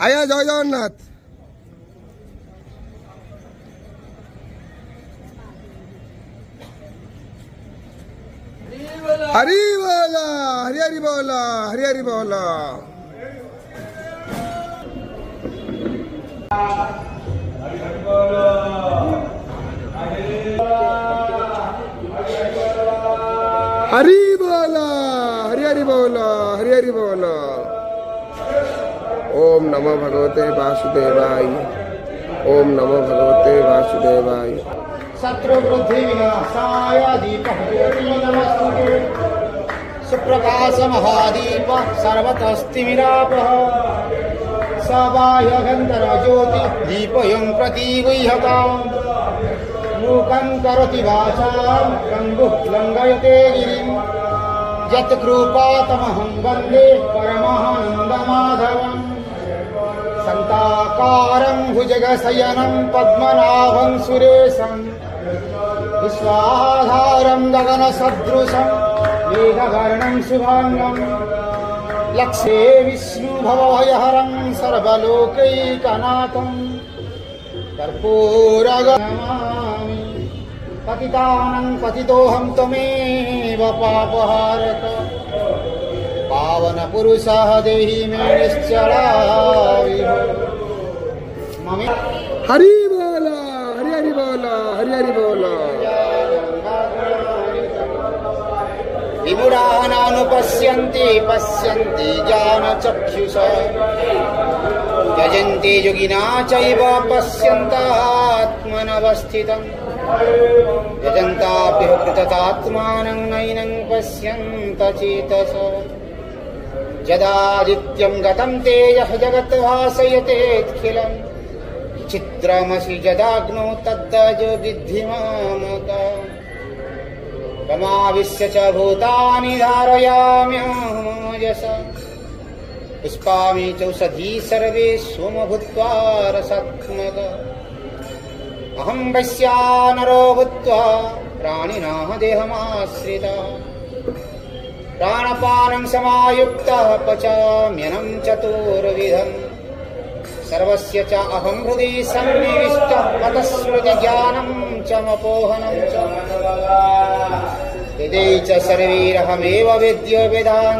आया जय जगन्नाथ। हरि बोला, हरि हरि बोला, हरि हरि बोला। हरि बोला, हरि हरि बोला, हरि हरि बोला। ओम नमो भगवते वासुदेवाय, ओम नमो भगवते वासुदेवाय। शत्रुवृद्धि विनाशाय दीपः ज्योतिर्नमस्तुते। सुप्रकाश महादीप सर्वतस्तिमिरापः। सबाह्यभ्यन्तर ज्योति दीपयं प्रतिगृह्यताम्। मूकं करोति वाचां गङ्गुः लङ्घयते गिरिं। यत्कृपातमहं वन्दे परमानन्दमाधवम्। शान्ताकारं भुजगशयनं पद्मनाभं सुरेशं। विश्वाधारं गगनसदृशं मेघवर्णं शुभाङ्गं। लक्ष्ये विष्णुभवभयहरं सर्वलोकैकनाथं। कर्पूरगणमामि पतितानं पतितोऽहं त्वमेव पापहारक। पावन पुरुषः देहि मे निश्चलाविह। हरि बोला, हरि हरि बोला, हरि हरि बोला। विमुढानानुपश्यन्ति पश्यन्ति ज्ञानचक्षुषा। यजन्ति योगिना चैव पश्यन्तात्मनवस्थितम्। यजन्ताभ्यः कृततात्मानं नैनं पश्यन्त चेतसा। यदादित्यं गतं तेजः जगत् भासयतेऽखिलम्। चित्रमसि यदाग्नौ तद्दजो विद्धि मामकम्। तमाविश्य च भूतानि धारयाम्यहमोजसा। पुष्पामि चौषधी सर्वे सोम भूत्वा रसात्मका। अहं वैश्यानरो भूत्वा प्राणिनः देहमाश्रितः। प्राणपानं समायुक्तः पचाम्यन्नं चतुर्विधम्। सर्वस्य च अहं हृदि सन्निविष्टः। ततस्मृतिज्ञानं च मपोहनं च। हृदये च सर्वैरहमेव वेद्यो वेदान्।